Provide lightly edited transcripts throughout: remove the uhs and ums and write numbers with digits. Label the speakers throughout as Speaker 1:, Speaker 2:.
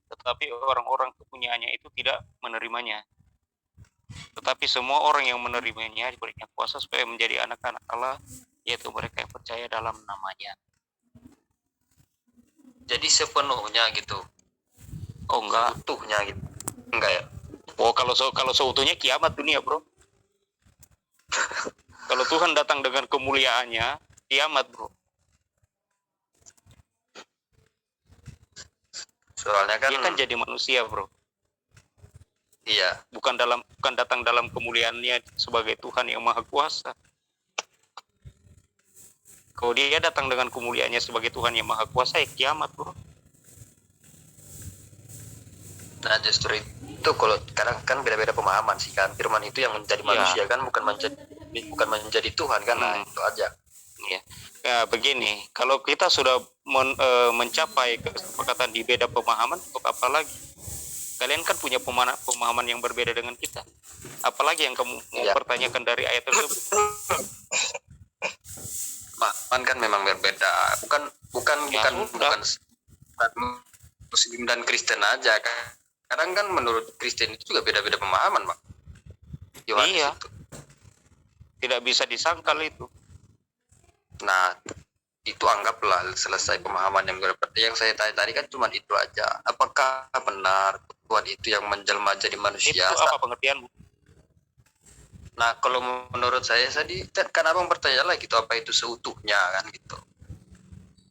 Speaker 1: tetapi orang-orang kepunyaannya itu tidak menerimanya. Tetapi semua orang yang menerimanya diberikan kuasa supaya menjadi anak-anak Allah, yaitu mereka yang percaya dalam namanya.
Speaker 2: Jadi sepenuhnya gitu.
Speaker 1: Oh enggak.
Speaker 2: Seutuhnya gitu. Enggak ya?
Speaker 1: Oh kalau seutuhnya kiamat dunia, bro. Kalau Tuhan datang dengan kemuliaannya, kiamat, bro.
Speaker 2: Soalnya kan
Speaker 1: dia kan jadi manusia, bro.
Speaker 2: Iya.
Speaker 1: Bukan datang dalam kemuliaannya sebagai Tuhan yang Maha Kuasa. Kalau dia datang dengan kemuliaannya sebagai Tuhan yang Maha Kuasa, ya kiamat, bro.
Speaker 2: Nah justru itu kalau sekarang kan beda-beda pemahaman sih kan. Firman itu yang menjadi manusia kan, bukan menjadi Tuhan kan. Nah itu aja.
Speaker 1: Ya. Ya begini, kalau kita sudah mencapai kesepakatan di beda pemahaman, untuk apa lagi? Kalian kan punya pemahaman yang berbeda dengan kita. Apalagi yang kamu mau pertanyakan dari ayat tersebut?
Speaker 2: Pemahaman kan memang berbeda. Bukan Muslim dan Kristen aja kan. Kadang kan menurut Kristen itu juga beda-beda pemahaman, Bang.
Speaker 1: Iya. Itu. Tidak bisa disangkal itu.
Speaker 2: Nah, itu anggaplah selesai pemahaman yang berbeda. Yang saya tanya tadi kan cuma itu aja. Apakah benar Tuhan itu yang menjelma jadi manusia?
Speaker 1: Itu apa pengertianmu?
Speaker 2: Nah, kalau menurut saya tadi kan abang bertanya lagi gitu, apa itu seutuhnya kan gitu.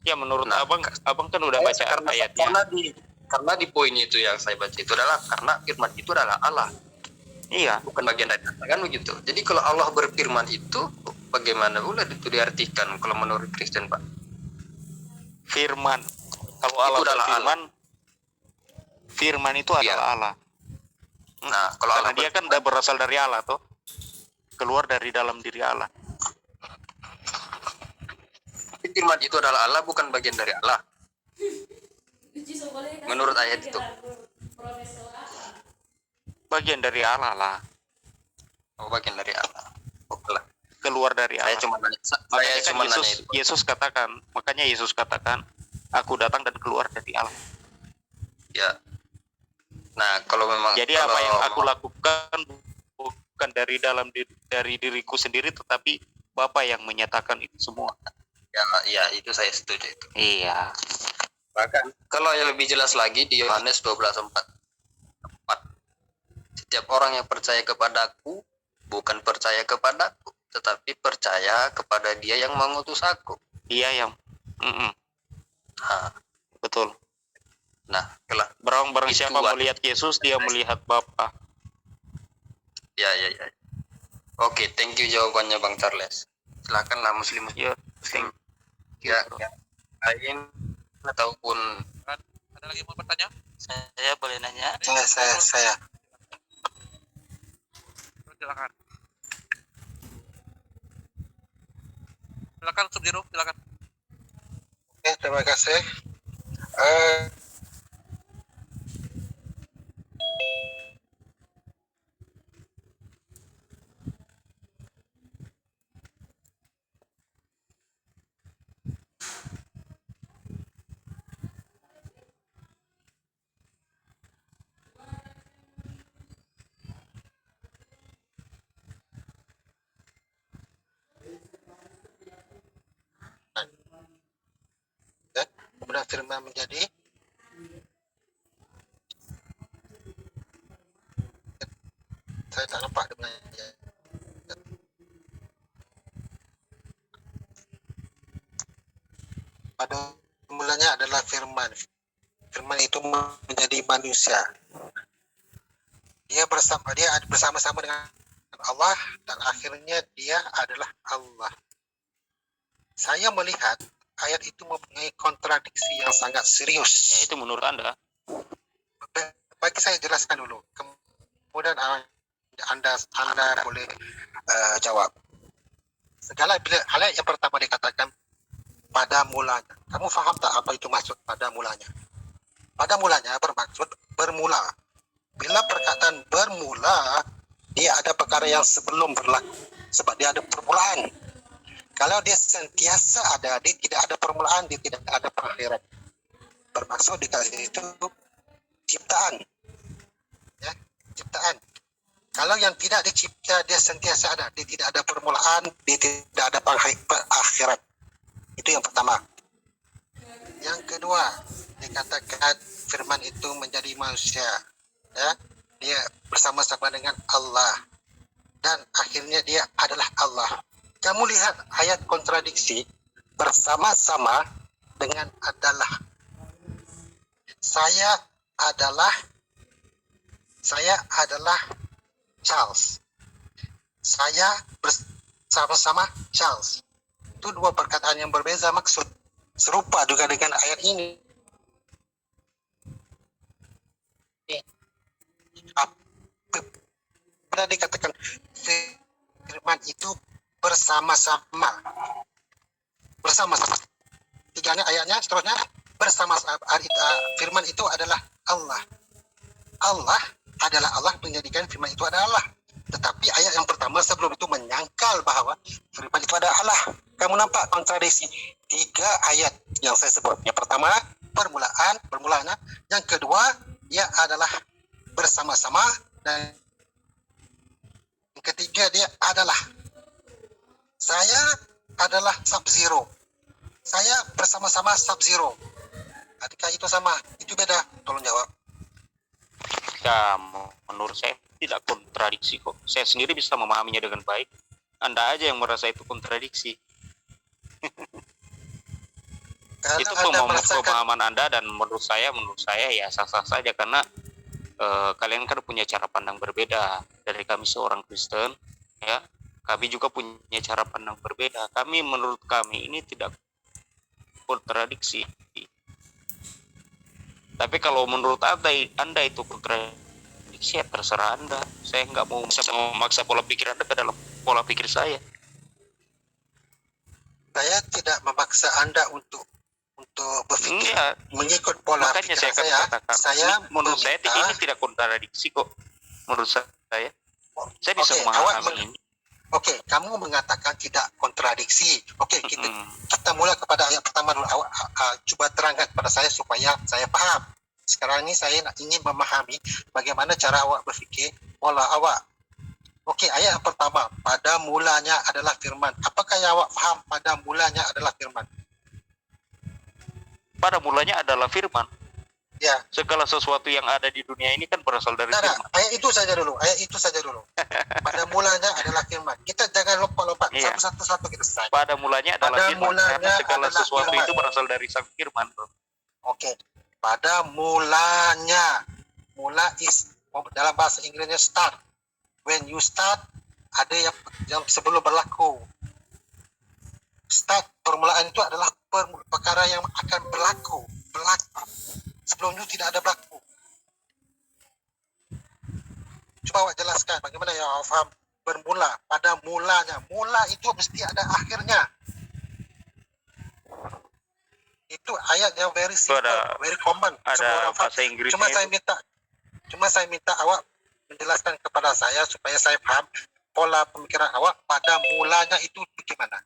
Speaker 1: Ya menurut abang kan udah baca ayatnya.
Speaker 2: Karena di poin itu yang saya baca itu adalah karena firman itu adalah Allah.
Speaker 1: Iya.
Speaker 2: Bukan bagian dari Allah kan begitu. Jadi kalau Allah berfirman itu bagaimana pula itu diartikan kalau menurut Kristen, Pak?
Speaker 1: Firman. Kalau Allah berfirman, firman itu adalah Allah.
Speaker 2: Nah, kalau
Speaker 1: karena dia kan udah berasal dari Allah toh. Keluar dari dalam diri Allah.
Speaker 2: Firman itu adalah Allah, bukan bagian dari Allah. Menurut ayat itu.
Speaker 1: Bagian dari Allah lah.
Speaker 2: Oh, bagian dari Allah. Oke lah.
Speaker 1: Keluar dari Allah.
Speaker 2: Saya cuma nanya itu.
Speaker 1: Makanya Yesus katakan, aku datang dan keluar dari Allah.
Speaker 2: Ya. Nah, kalau memang
Speaker 1: jadi apa yang aku lakukan bukan dari diriku sendiri, tetapi Bapa yang menyatakan itu semua.
Speaker 2: Ya, itu saya setuju itu.
Speaker 1: Iya.
Speaker 2: Bahkan kalau yang lebih jelas lagi di Yohanes 12:4. Setiap orang yang percaya kepadaku bukan percaya kepadaku, tetapi percaya kepada Dia yang mengutus aku.
Speaker 1: Dia yang betul.
Speaker 2: Nah,
Speaker 1: barang siapa melihat Yesus, dia melihat Bapa.
Speaker 2: Ya. Oke, thank you jawabannya Bang Charles. Silakanlah Muslim.
Speaker 1: Ya.
Speaker 2: Lain ataupun
Speaker 3: ada lagi mau bertanya?
Speaker 1: Saya boleh nanya?
Speaker 2: Saya.
Speaker 3: Silakan. Silakan Sub-Zero, silakan.
Speaker 4: Oke, terima kasih. Kemudian firman menjadi saya tak nampak dengan pada mulanya adalah firman itu menjadi manusia. Dia bersama-sama dengan Allah dan akhirnya dia adalah Allah. Saya melihat ayat itu mempunyai kontradiksi yang sangat serius.
Speaker 1: Ya, itu menurut Anda?
Speaker 4: Bagi saya jelaskan dulu. Kemudian Anda boleh jawab. Segala hal yang pertama dikatakan pada mulanya. Kamu faham tak apa itu maksud pada mulanya? Pada mulanya bermaksud bermula. Bila perkataan bermula, dia ada perkara yang sebelum berlaku. Sebab dia ada permulaan. Kalau dia sentiasa ada, dia tidak ada permulaan, dia tidak ada perakhiran. Bermaksud di situ ciptaan. Ya, ciptaan. Kalau yang tidak dicipta, dia sentiasa ada. Dia tidak ada permulaan, dia tidak ada akhirat. Itu yang pertama. Yang kedua, dikatakan firman itu menjadi manusia. Ya, dia bersama-sama dengan Allah. Dan akhirnya dia adalah Allah. Kamu lihat ayat kontradiksi, bersama-sama dengan adalah. Saya adalah Charles. Saya bersama-sama Charles. Itu dua perkataan yang berbeza maksud. Serupa juga dengan ayat ini. Apabila dikatakan firman itu bersama-sama. Bersama-sama. Tiganya ayatnya seterusnya bersama-sama. Firman itu adalah Allah. Allah adalah Allah, menjadikan firman itu adalah Allah. Tetapi ayat yang pertama sebelum itu menyangkal bahwa firman itu adalah Allah. Kamu nampak kontradiksi 3 ayat yang saya sebut. Yang pertama permulaannya. Yang kedua dia adalah bersama-sama, dan yang ketiga dia adalah saya adalah Sub-Zero. Saya bersama-sama Sub-Zero. Adakah itu sama? Itu beda. Tolong jawab.
Speaker 1: Ya, menurut saya tidak kontradiksi kok. Saya sendiri bisa memahaminya dengan baik. Anda aja yang merasa itu kontradiksi.
Speaker 4: Kalau
Speaker 1: Itu
Speaker 4: Anda merasakan,
Speaker 1: pemahaman Anda, dan menurut saya ya sah-sah saja, karena kalian kan punya cara pandang berbeda dari kami seorang Kristen, ya. Kami juga punya cara pandang berbeda. Menurut kami ini tidak kontradiksi. Tapi kalau menurut Anda itu kontradiksi, ya terserah Anda. Saya nggak mau memaksa pola pikir Anda ke dalam pola pikir saya.
Speaker 4: saya tidak memaksa Anda untuk berpikir
Speaker 1: Iya,
Speaker 4: mengikut pola
Speaker 1: makanya
Speaker 4: pikir
Speaker 1: saya katakan,
Speaker 4: saya
Speaker 1: menurut saya
Speaker 4: meminta,
Speaker 1: ini tidak kontradiksi kok. Menurut saya bisa
Speaker 4: Oke,
Speaker 1: memahami ini.
Speaker 4: Oke, kamu mengatakan tidak kontradiksi. Oke, kita mulai kepada ayat pertama dulu. Awak coba terangkan kepada saya supaya saya paham. Sekarang ini saya ingin memahami bagaimana cara awak berfikir, pola awak. Oke, ayat yang pertama, pada mulanya adalah firman. Apakah yang awak faham pada mulanya adalah firman?
Speaker 1: Pada mulanya adalah firman.
Speaker 4: Ya.
Speaker 1: Segala sesuatu yang ada di dunia ini kan berasal dari
Speaker 4: Tidak,
Speaker 1: firman.
Speaker 4: ayat itu saja dulu. Pada mulanya adalah firman. Kita jangan lompat-lompat.
Speaker 1: Iya.
Speaker 4: Satu-satu kita selesai.
Speaker 1: Pada mulanya adalah
Speaker 4: Pada
Speaker 1: firman.
Speaker 4: mulanya
Speaker 1: Karena segala
Speaker 4: adalah
Speaker 1: sesuatu
Speaker 4: firman.
Speaker 1: itu berasal dari sang firman, bro.
Speaker 4: Oke. Pada mulanya. Mula is, dalam bahasa Inggrisnya start. When you start, ada yang sebelum berlaku. Start, permulaan itu adalah perkara yang akan berlaku. Sebelum itu tidak ada berlaku. Coba awak jelaskan bagaimana yang awak faham bermula, pada mulanya. Mula itu mesti ada akhirnya. Itu ayat yang very simple, very common.
Speaker 1: Ada bahasa Inggrisnya.
Speaker 4: Cuma saya minta awak menjelaskan kepada saya supaya saya paham pola pemikiran awak pada mulanya itu bagaimana.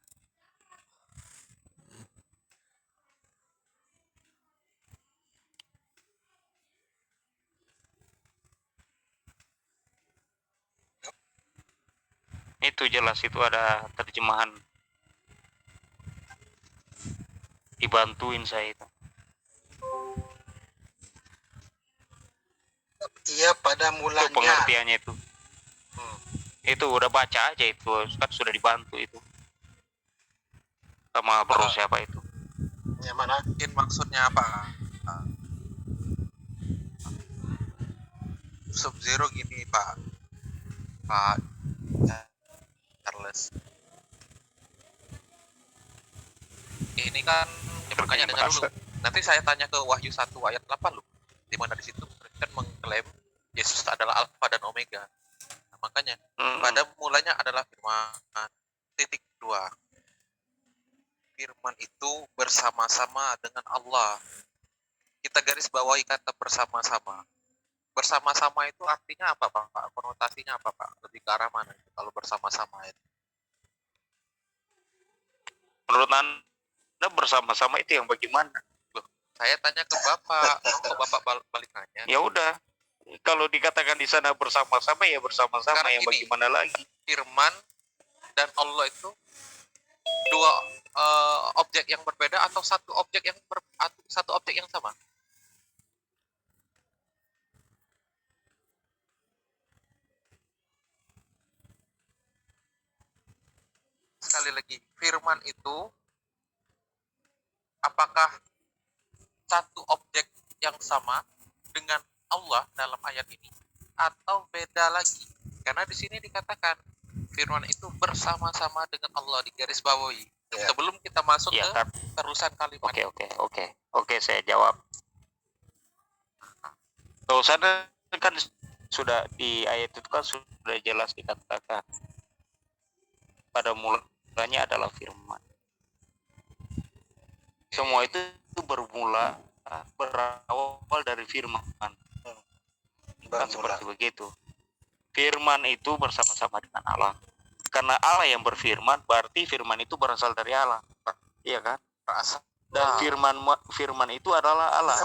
Speaker 1: Itu jelas, itu ada terjemahan. Dibantuin saya itu.
Speaker 4: Iya, pada
Speaker 1: Itu
Speaker 4: mulanya.
Speaker 1: pengertiannya itu. Itu udah baca aja itu, kan sudah dibantu itu. Sama bro siapa itu?
Speaker 4: Yang mana?
Speaker 3: Mungkin maksudnya apa? Sub-Zero gini, Pak Charles. Ini kan makanya dengar dulu. Nanti saya tanya ke Wahyu 1 ayat 8 loh. Di mana di situ kan mengklaim Yesus adalah Alfa dan Omega. Nah, makanya pada mulanya adalah firman. Titik 2. Firman itu bersama-sama dengan Allah. Kita garis bawahi kata bersama-sama. Bersama-sama itu artinya apa, Pak? Konotasinya apa, Pak? Lebih ke arah mana itu kalau bersama-sama itu?
Speaker 1: Menurut Anda bersama-sama itu yang bagaimana?
Speaker 3: Loh, Saya tanya ke Bapak, kok Bapak balik nanya?
Speaker 1: Ya udah, kalau dikatakan di sana bersama-sama ya bersama-sama,
Speaker 3: Sekarang
Speaker 1: yang
Speaker 3: gini.
Speaker 1: bagaimana lagi?
Speaker 3: Firman dan Allah itu dua objek yang berbeda atau satu objek yang sama? Sekali lagi, firman itu apakah satu objek yang sama dengan Allah dalam ayat ini atau beda lagi? Karena di sini dikatakan firman itu bersama-sama dengan Allah di garis bawahi.
Speaker 4: Ya.
Speaker 3: Sebelum kita masuk
Speaker 1: Ya,
Speaker 3: ke terusan kalimat.
Speaker 1: Oke, saya jawab. Kalau sana kan sudah di ayat itu kan sudah jelas dikatakan pada mulanya adalah firman. Semua itu berawal dari firman. Kan seperti begitu. Firman itu bersama-sama dengan Allah. Karena Allah yang berfirman, berarti firman itu berasal dari Allah. Iya kan? Dan firman itu adalah Allah.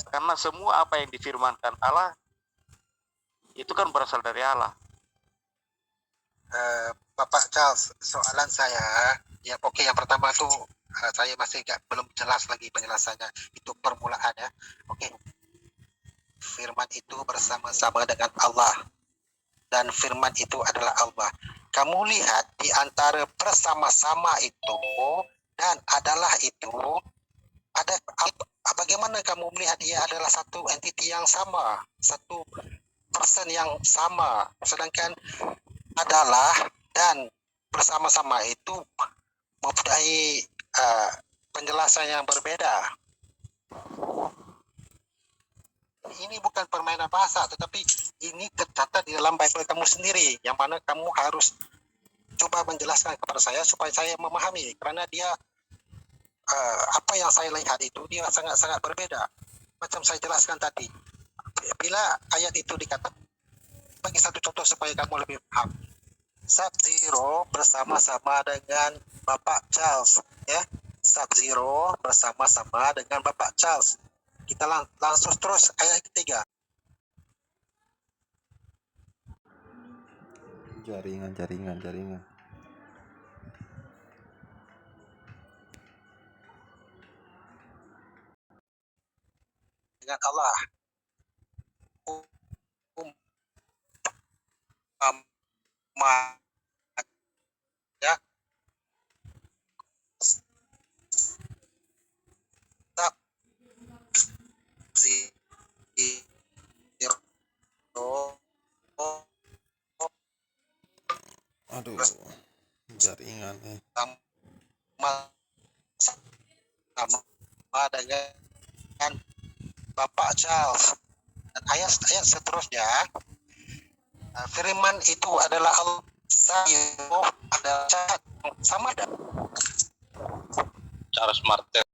Speaker 1: Karena semua apa yang difirmankan Allah itu kan berasal dari Allah.
Speaker 4: Bapak Charles, soalan saya, ya oke, yang pertama tuh saya masih belum jelas lagi penjelasannya, itu permulaan ya. Oke, firman itu bersama-sama dengan Allah dan firman itu adalah Allah. Kamu lihat di antara bersama-sama itu dan adalah itu ada bagaimana kamu melihat dia adalah satu entiti yang sama, satu person yang sama, sedangkan adalah dan bersama-sama itu mempunyai penjelasan yang berbeda. Ini bukan permainan bahasa, tetapi ini tercatat di dalam Bible kamu sendiri, yang mana kamu harus coba menjelaskan kepada saya supaya saya memahami, karena dia apa yang saya lihat itu dia sangat-sangat berbeda. Macam saya jelaskan tadi, bila ayat itu dikatakan, bagi satu contoh supaya kamu lebih paham. Sub-Zero bersama-sama dengan Bapak Charles, ya. Sub-Zero bersama-sama dengan Bapak Charles. Kita langsung terus ayat ketiga.
Speaker 5: Jaringan.
Speaker 4: Dengan Allah. Ya.
Speaker 5: Aduh, jaringan nih.
Speaker 4: Sama dengan Bapak Charles. Dan ayat seterusnya, firman itu adalah Allah, adalah sama ada.
Speaker 1: Charles Martel.